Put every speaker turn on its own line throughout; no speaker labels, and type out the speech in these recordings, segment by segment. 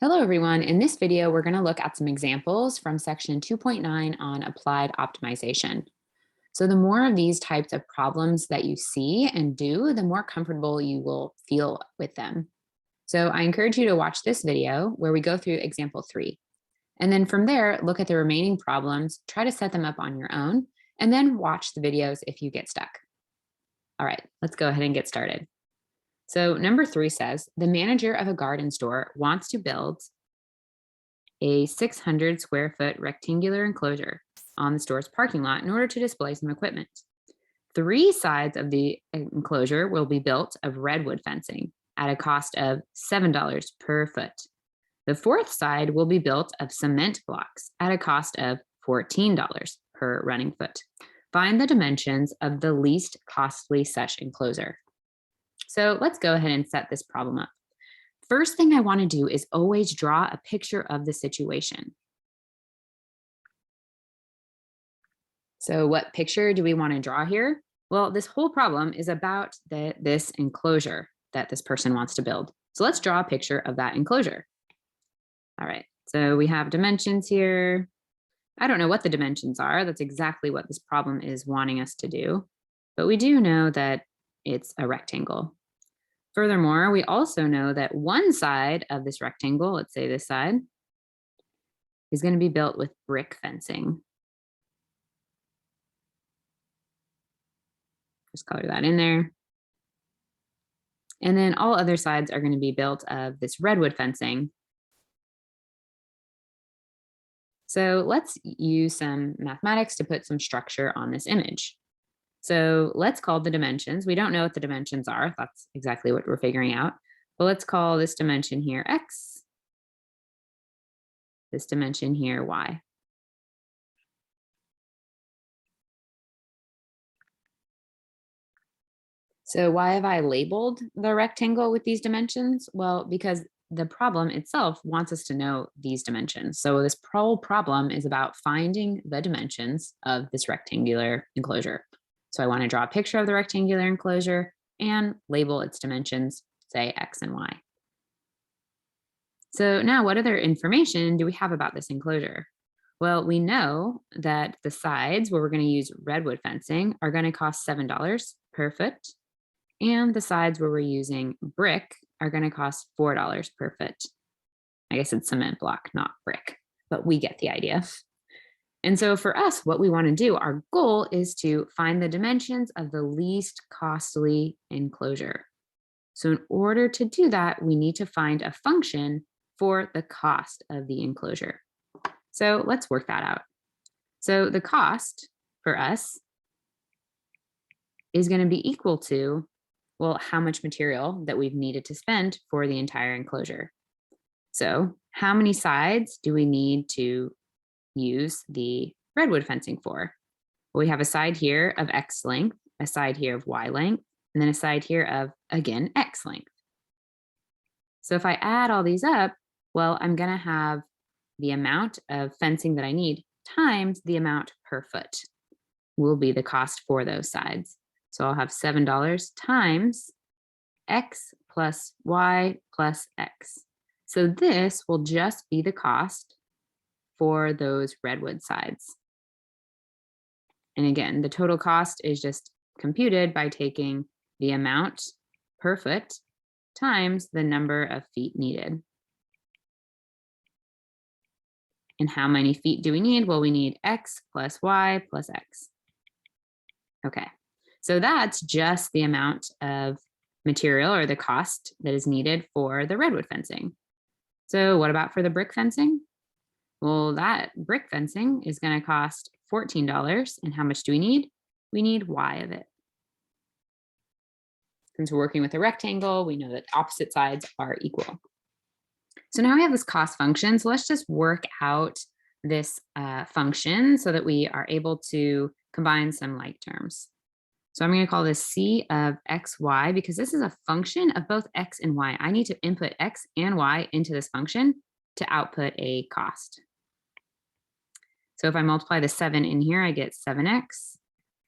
Hello, everyone. In this video, we're going to look at some examples from section 2.9 on applied optimization. So the more of these types of problems that you see and do, the more comfortable you will feel with them. So I encourage you to watch this video where we go through example 3. And then from there, look at the remaining problems, try to set them up on your own, and then watch the videos if you get stuck. All right, let's go ahead and get started. So number 3 says, the manager of a garden store wants to build a 600 square foot rectangular enclosure on the store's parking lot in order to display some equipment. 3 sides of the enclosure will be built of redwood fencing at a cost of $7 per foot. The 4th side will be built of cement blocks at a cost of $14 per running foot. Find the dimensions of the least costly such enclosure. So let's go ahead and set this problem up. First thing I want to do is always draw a picture of the situation. So what picture do we want to draw here? Well, this whole problem is about this enclosure that this person wants to build. So let's draw a picture of that enclosure. All right, so we have dimensions here. I don't know what the dimensions are. That's exactly what this problem is wanting us to do. But we do know that it's a rectangle. Furthermore, we also know that one side of this rectangle, let's say this side, is going to be built with brick fencing. Just color that in there. And then all other sides are going to be built of this redwood fencing. So let's use some mathematics to put some structure on this image. So let's call the dimensions. We don't know what the dimensions are. That's exactly what we're figuring out. But let's call this dimension here X, this dimension here Y. So why have I labeled the rectangle with these dimensions? Well, because the problem itself wants us to know these dimensions. So this whole problem is about finding the dimensions of this rectangular enclosure. So I want to draw a picture of the rectangular enclosure and label its dimensions, say X and Y. So now what other information do we have about this enclosure? Well, we know that the sides where we're going to use redwood fencing are going to cost $7 per foot. And the sides where we're using brick are going to cost $4 per foot. I guess it's cement block, not brick, but we get the idea. And so for us, what we want to do, our goal is to find the dimensions of the least costly enclosure. So in order to do that, we need to find a function for the cost of the enclosure. So let's work that out. So the cost for us is going to be equal to, well, how much material that we've needed to spend for the entire enclosure. So how many sides do we need to use the redwood fencing for? Well, we have a side here of X length, a side here of Y length, and then a side here of, again, X length. So if I add all these up, well, I'm going to have the amount of fencing that I need times the amount per foot will be the cost for those sides. So I'll have $7 times X plus Y plus X. So this will just be the cost for those redwood sides. And again, the total cost is just computed by taking the amount per foot times the number of feet needed. And how many feet do we need? Well, we need X plus Y plus X. Okay, so that's just the amount of material or the cost that is needed for the redwood fencing. So what about for the brick fencing? Well, that brick fencing is going to cost $14. And how much do we need? We need Y of it. Since we're working with a rectangle, we know that opposite sides are equal. So now we have this cost function. So let's just work out this function so that we are able to combine some like terms. So I'm going to call this C of XY because this is a function of both X and Y. I need to input X and Y into this function to output a cost. So if I multiply the 7 in here, I get 7X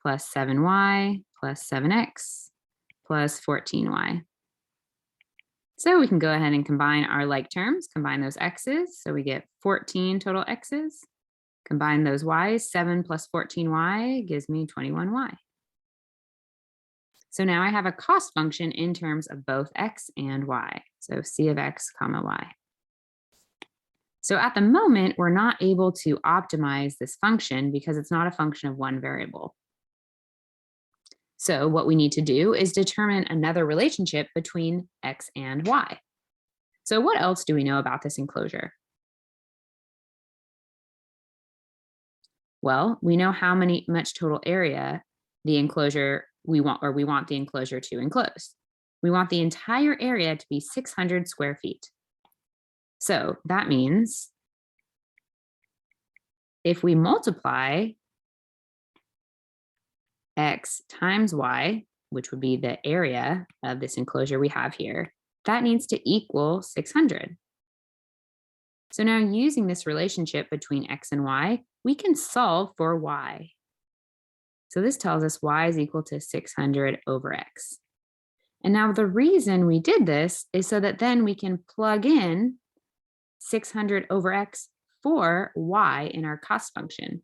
plus 7Y plus 7X plus 14Y. So we can go ahead and combine our like terms, combine those x's. So we get 14 total x's. Combine those y's, 7 plus 14y gives me 21y. So now I have a cost function in terms of both x and y. So c of x comma y. So at the moment, we're not able to optimize this function because it's not a function of one variable. So what we need to do is determine another relationship between x and y. So what else do we know about this enclosure? Well, we know how much total area the enclosure we want the enclosure to enclose. We want the entire area to be 600 square feet. So that means if we multiply x times y, which would be the area of this enclosure we have here, that needs to equal 600. So now using this relationship between x and y, we can solve for y. So this tells us y is equal to 600 over x. And now the reason we did this is so that then we can plug in 600 over x for y in our cost function,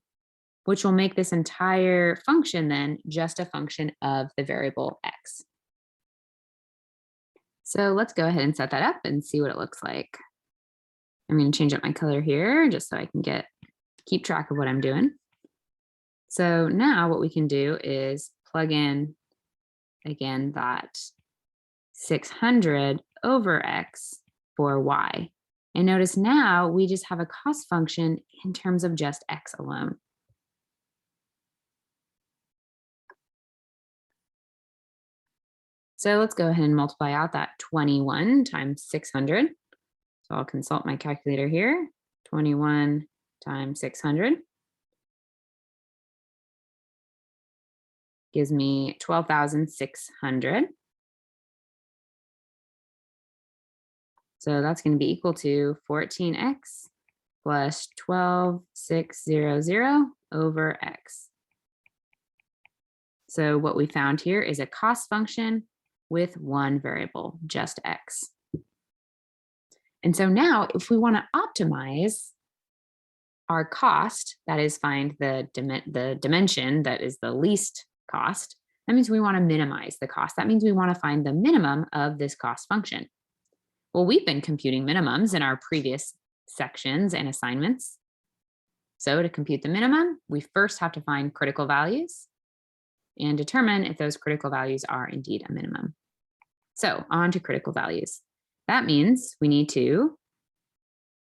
which will make this entire function then just a function of the variable x. So let's go ahead and set that up and see what it looks like. I'm going to change up my color here just so I can keep track of what I'm doing. So now what we can do is plug in again that 600 over x for y. And notice now we just have a cost function in terms of just x alone. So let's go ahead and multiply out that 21 times 600. So I'll consult my calculator here. 21 times 600 gives me 12,600. So that's going to be equal to 14x plus 12,600 over x. So what we found here is a cost function with one variable, just x. And so now if we want to optimize our cost, that is find the dimension that is the least cost, that means we want to minimize the cost. That means we want to find the minimum of this cost function. Well, we've been computing minimums in our previous sections and assignments. So to compute the minimum, we first have to find critical values and determine if those critical values are indeed a minimum. So on to critical values. That means we need to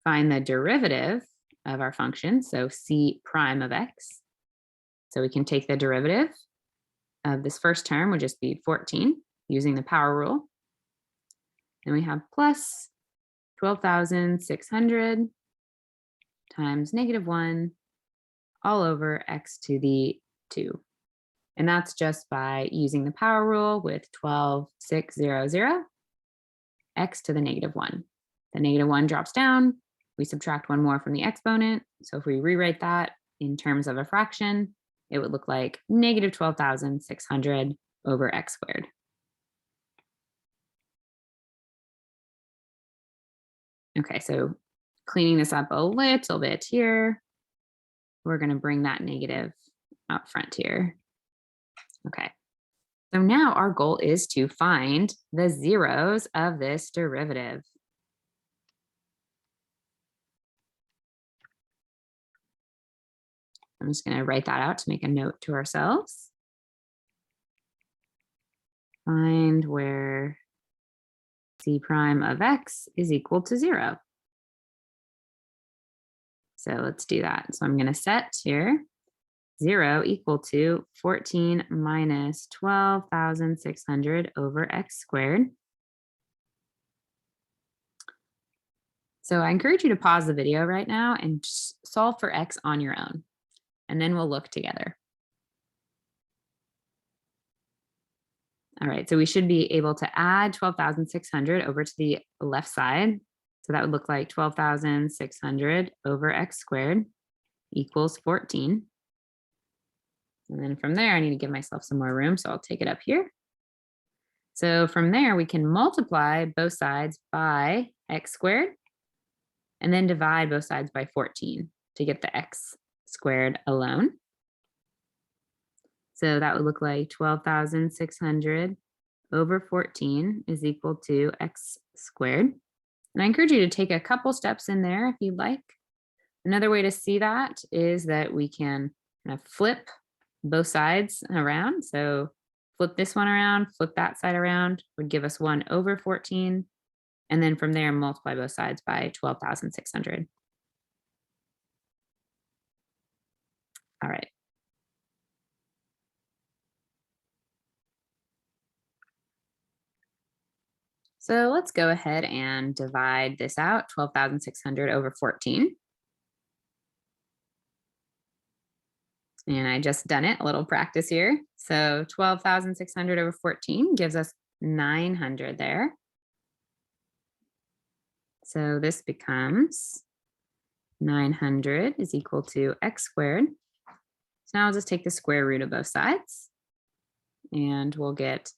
find the derivative of our function, so c prime of x. So we can take the derivative of this first term, would just be 14, using the power rule. And we have plus 12,600 times -1 all over x to the 2. And that's just by using the power rule with 12,600 x to the -1. The -1 drops down. We subtract one more from the exponent. So if we rewrite that in terms of a fraction, it would look like -12,600 over x squared. Okay, so cleaning this up a little bit here, we're going to bring that negative out front here. Okay, so now our goal is to find the zeros of this derivative. I'm just going to write that out to make a note to ourselves. Find where c prime of x is equal to 0. So let's do that. So I'm going to set here 0 equal to 14 minus 12,600 over x squared. So I encourage you to pause the video right now and solve for x on your own, and then we'll look together. All right, so we should be able to add 12,600 over to the left side. So that would look like 12,600 over x squared equals 14. And then from there, I need to give myself some more room, so I'll take it up here. So from there, we can multiply both sides by x squared and then divide both sides by 14 to get the x squared alone. So that would look like 12,600 over 14 is equal to x squared. And I encourage you to take a couple steps in there if you'd like. Another way to see that is that we can kind of flip both sides around. So flip this one around, flip that side around, would give us 1 over 14. And then from there, multiply both sides by 12,600. All right. So let's go ahead and divide this out, 12,600 over 14. And I just done it, a little practice here. So 12,600 over 14 gives us 900 there. So this becomes 900 is equal to x squared. So now I'll just take the square root of both sides and we'll get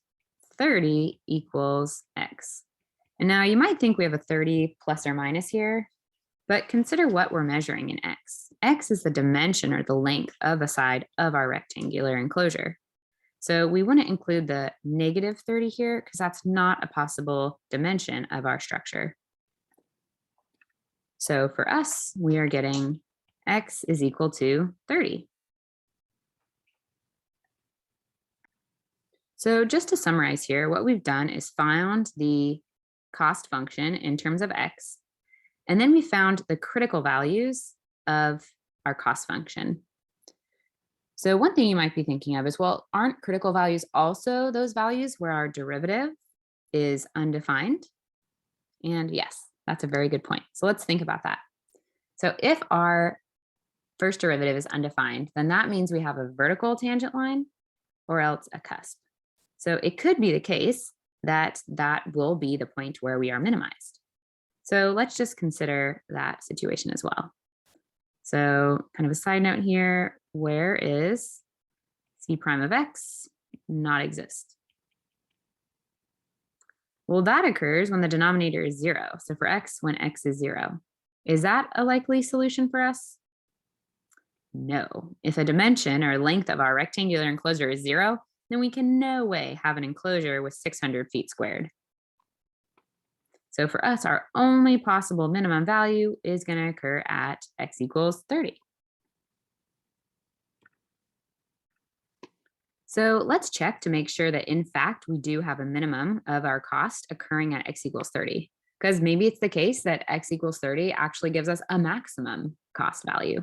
30 equals x. And now you might think we have a 30 plus or minus here, but consider what we're measuring in x. X is the dimension or the length of a side of our rectangular enclosure. So we wouldn't include the negative 30 here because that's not a possible dimension of our structure. So for us, we are getting x is equal to 30. So just to summarize here, what we've done is found the cost function in terms of x, and then we found the critical values of our cost function. So one thing you might be thinking of is, well, aren't critical values also those values where our derivative is undefined? And yes, that's a very good point. So let's think about that. So if our first derivative is undefined, then that means we have a vertical tangent line or else a cusp. So it could be the case that that will be the point where we are minimized. So let's just consider that situation as well. So kind of a side note here, where is c prime of x not exist? Well, that occurs when the denominator is 0. So for x, when x is 0. Is that a likely solution for us? No. If a dimension or length of our rectangular enclosure is 0, then we can no way have an enclosure with 600 feet squared. So for us, our only possible minimum value is going to occur at x equals 30. So let's check to make sure that in fact we do have a minimum of our cost occurring at x equals 30. Because maybe it's the case that x equals 30 actually gives us a maximum cost value.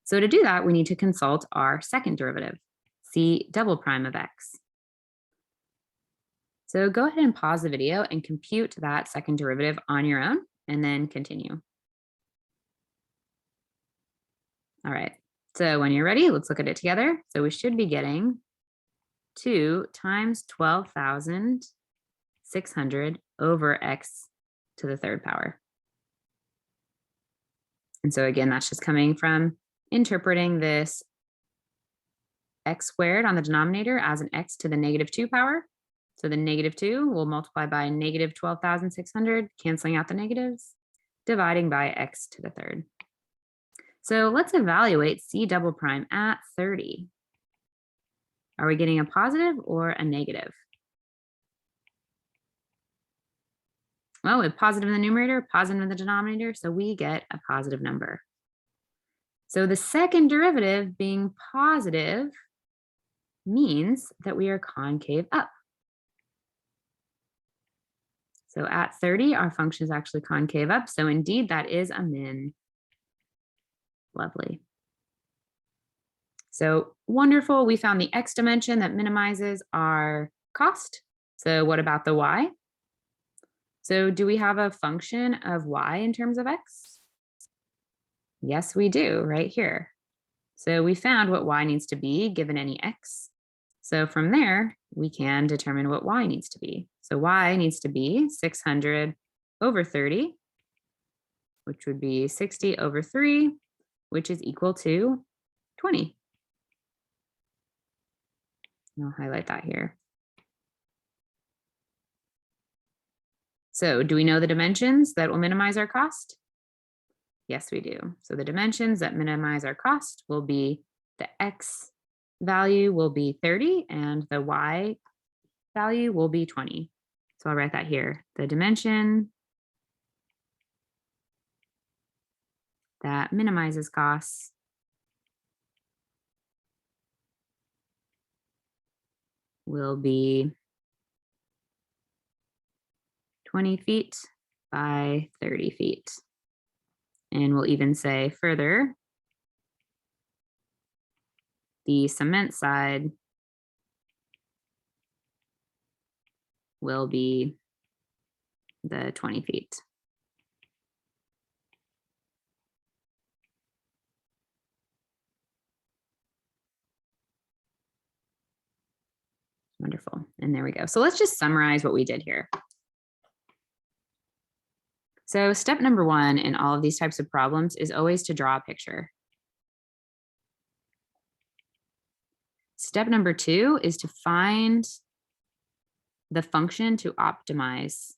So to do that, we need to consult our second derivative, c double prime of x. So go ahead and pause the video and compute that second derivative on your own and then continue. All right, so when you're ready, let's look at it together. So we should be getting 2 times 12,600 over x to the third power. And so again, that's just coming from interpreting this x squared on the denominator as an x to the negative 2 power. So the negative 2 will multiply by negative 12,600, canceling out the negatives, dividing by x to the third. So let's evaluate c double prime at 30. Are we getting a positive or a negative? Well, with positive in the numerator, positive in the denominator, so we get a positive number. So the second derivative being positive means that we are concave up. So at 30, our function is actually concave up. So indeed, that is a min. Lovely. So wonderful. We found the x dimension that minimizes our cost. So what about the y? So do we have a function of y in terms of x? Yes, we do right here. So we found what y needs to be given any x. So from there, we can determine what y needs to be. So y needs to be 600 over 30, which would be 60 over 3, which is equal to 20. And I'll highlight that here. So do we know the dimensions that will minimize our cost? Yes, we do. So the dimensions that minimize our cost will be the X value will be 30 and the Y value will be 20. So I'll write that here. The dimension that minimizes costs will be 20 feet by 30 feet. And we'll even say further, the cement side will be the 20 feet. Wonderful. And there we go. So let's just summarize what we did here. So step number one in all of these types of problems is always to draw a picture. Step number two is to find the function to optimize.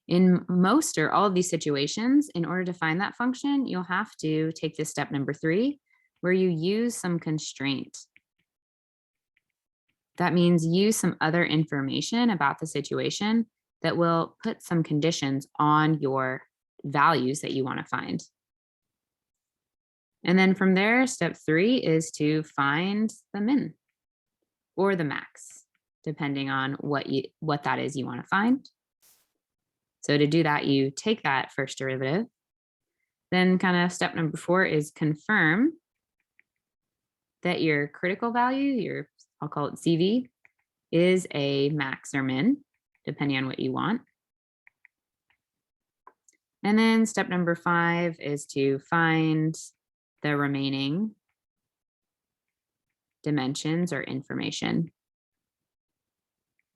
In most or all of these situations, in order to find that function, you'll have to take this step number three, where you use some constraint. That means use some other information about the situation that will put some conditions on your values that you want to find. And then from there, step three is to find the min or the max, depending on what that is you want to find. So to do that, you take that first derivative. Then kind of step number four is confirm that your critical value, I'll call it CV, is a max or min, depending on what you want. And then step number five is to find the remaining dimensions or information.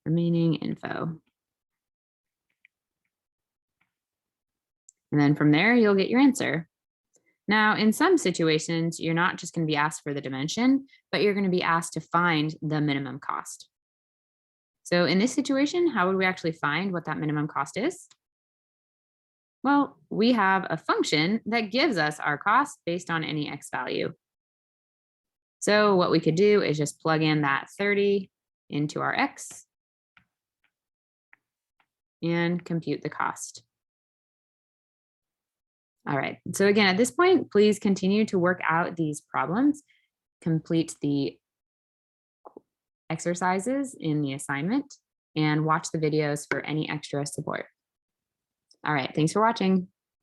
Remaining info. And then from there, you'll get your answer. Now, in some situations, you're not just going to be asked for the dimension, but you're going to be asked to find the minimum cost. So in this situation, how would we actually find what that minimum cost is? Well, we have a function that gives us our cost based on any X value. So what we could do is just plug in that 30 into our X and compute the cost. All right, so again, at this point, please continue to work out these problems, complete the exercises in the assignment, and watch the videos for any extra support. All right, thanks for watching.